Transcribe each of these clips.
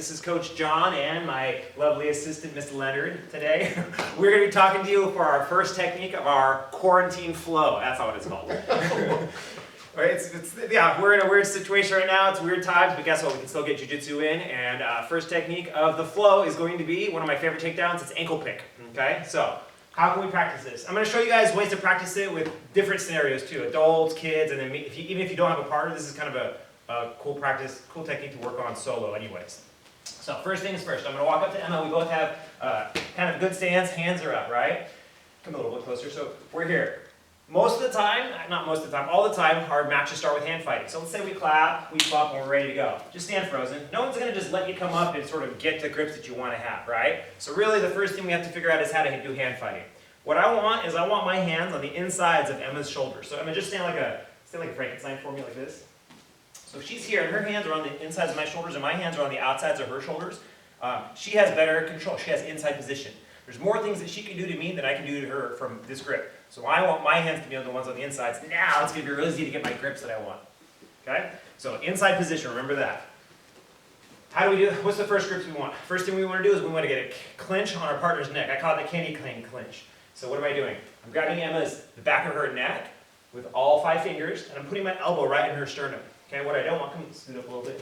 This is Coach John and my lovely assistant, Mr. Leonard. Today, we're going to be talking to you for our first technique of our quarantine flow. That's not what it's called. Yeah, we're in a weird situation right now. It's weird times, but guess what? We can still get jiu-jitsu in. And first technique of the flow is going to be one of my favorite takedowns. It's ankle pick. Okay, so how can we practice this? I'm going to show you guys ways to practice it with different scenarios too. Adults, kids, and then even if you don't have a partner, this is kind of a cool practice, cool technique to work on solo anyways. So first things first, I'm going to walk up to Emma. We both have kind of good stance, hands are up, right? Come a little bit closer. So we're here. Most of the time, not most of the time, all the time, our matches start with hand fighting. So let's say we clap, we bump, and we're ready to go. Just stand frozen. No one's going to just let you come up and sort of get the grips that you want to have, right? So really the first thing we have to figure out is how to do hand fighting. What I want is I want my hands on the insides of Emma's shoulders. So Emma, just stand like a Frankenstein for me like this. So she's here, and her hands are on the insides of my shoulders, and my hands are on the outsides of her shoulders. She has better control. She has inside position. There's more things that she can do to me than I can do to her from this grip. So I want my hands to be on the ones on the insides. Now it's going to be really easy to get my grips that I want. Okay? So inside position, remember that. How do we do? What's the first grips we want? First thing we want to do is we want to get a clinch on our partner's neck. I call it the candy cane clinch. So what am I doing? I'm grabbing the back of her neck with all 5 fingers, and I'm putting my elbow right in her sternum. Okay, what I don't want, come scoot up a little bit.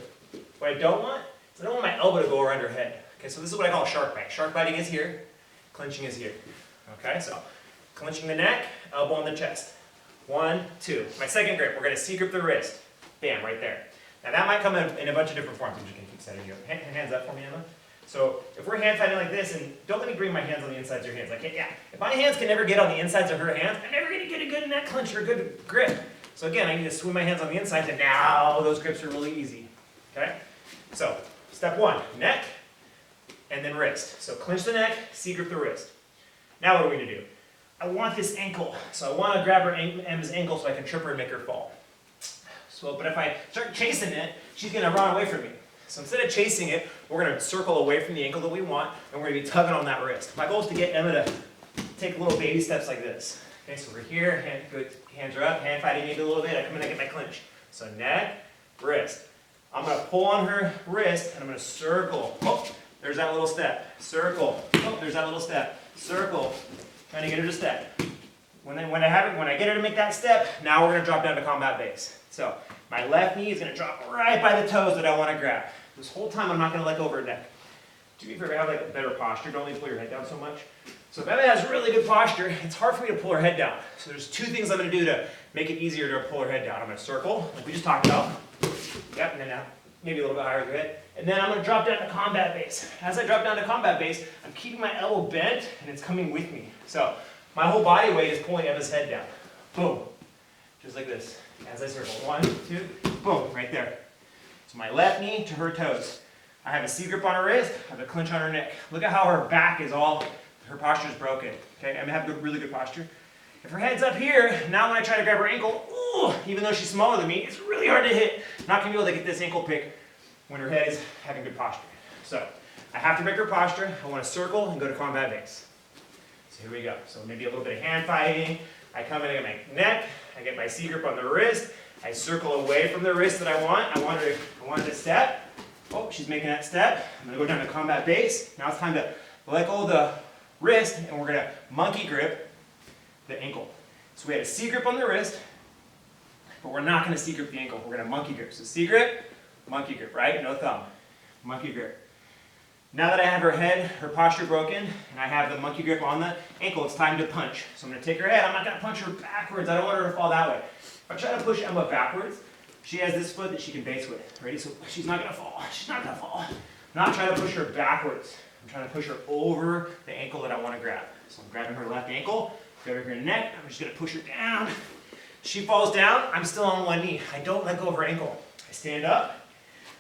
What I don't want is I don't want my elbow to go around her head. Okay, so this is what I call shark bite. Shark biting is here, clinching is here. Okay, so clinching the neck, elbow on the chest. 1, 2. My second grip, we're going to C-grip the wrist. Bam, right there. Now that might come in a bunch of different forms. I'm just going to keep setting you up. Hands up for me, Emma. So if we're hand fighting like this, and don't let me bring my hands on the insides of your hands. If my hands can never get on the insides of her hands, I'm never going to get a good neck clinch or a good grip. So again, I need to swing my hands on the insides, and now those grips are really easy. Okay? So step 1, neck, and then wrist. So clinch the neck, C-grip the wrist. Now what are we going to do? I want this ankle. So I want to grab Emma's ankle so I can trip her and make her fall. But if I start chasing it, she's going to run away from me. So instead of chasing it, we're going to circle away from the ankle that we want, and we're going to be tugging on that wrist. My goal is to get Emma to take little baby steps like this. Okay, so we're here, hands are up, hand fighting maybe a little bit, I come in and get my clinch. So neck, wrist. I'm going to pull on her wrist, and I'm going to circle. Oh, there's that little step. Circle. Oh, there's that little step. Circle. Trying to get her to step. When I get her to make that step, now we're going to drop down to combat base. So my left knee is going to drop right by the toes that I want to grab. This whole time I'm not going to let go of her neck. Do me a favor, have like a better posture. Don't let me pull your head down so much. So if Emma has really good posture, it's hard for me to pull her head down. So there's 2 things I'm going to do to make it easier to pull her head down. I'm going to circle, like we just talked about. Yep, and then now maybe a little bit higher with her head. And then I'm going to drop down to combat base. As I drop down to combat base, I'm keeping my elbow bent, and it's coming with me. So my whole body weight is pulling Emma's head down. Boom. Just like this. As I circle. 1, 2, boom, right there. So my left knee to her toes. I have a C-grip on her wrist, I have a clinch on her neck. Look at how her back is her posture is broken. Okay, I'm gonna have really good posture. If her head's up here, now when I try to grab her ankle, ooh, even though she's smaller than me, it's really hard to hit. I'm not gonna be able to get this ankle pick when her head is having good posture. So I have to break her posture. I want to circle and go to combat base. So here we go. So maybe a little bit of hand fighting. I come in, I get my neck, I get my C-grip on the wrist, I circle away from the wrist that I want. I want her to step. Oh, she's making that step. I'm going to go down to combat base. Now it's time to let go of the wrist, and we're going to monkey grip the ankle. So we had a C-grip on the wrist, but we're not going to C-grip the ankle. We're going to monkey grip. So C-grip, monkey grip, right? No thumb. Monkey grip. Now that I have her head, her posture broken, and I have the monkey grip on the ankle, it's time to punch. So I'm going to take her head. I'm not going to punch her backwards. I don't want her to fall that way. If I try to push Emma backwards, she has this foot that she can base with. Ready? So she's not going to fall. She's not going to fall. I'm not trying to push her backwards. I'm trying to push her over the ankle that I want to grab. So I'm grabbing her left ankle, grabbing her neck. I'm just going to push her down. She falls down. I'm still on one knee. I don't let go of her ankle. I stand up.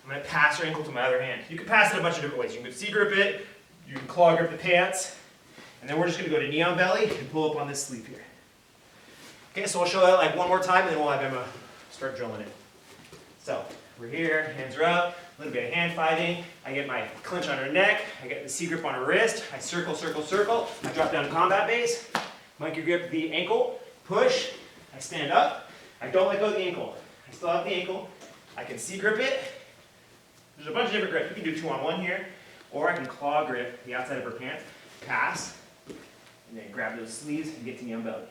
I'm going to pass her ankle to my other hand. You can pass it a bunch of different ways. You can C-grip it, you can claw grip the pants, and then we're just going to go to knee on belly and pull up on this sleeve here. Okay, so I'll show that like one more time, and then we'll have Emma start drilling it. So we're here, hands are up, a little bit of hand fighting. I get my clinch on her neck, I get the C-grip on her wrist, I circle, circle, circle. I drop down to combat base, monkey grip the ankle, push, I stand up. I don't let go of the ankle. I still have the ankle. I can C-grip it. There's a bunch of different grips. We can do 2-on-1 here, or I can claw grip the outside of her pants, pass, and then grab those sleeves and get to me on belly.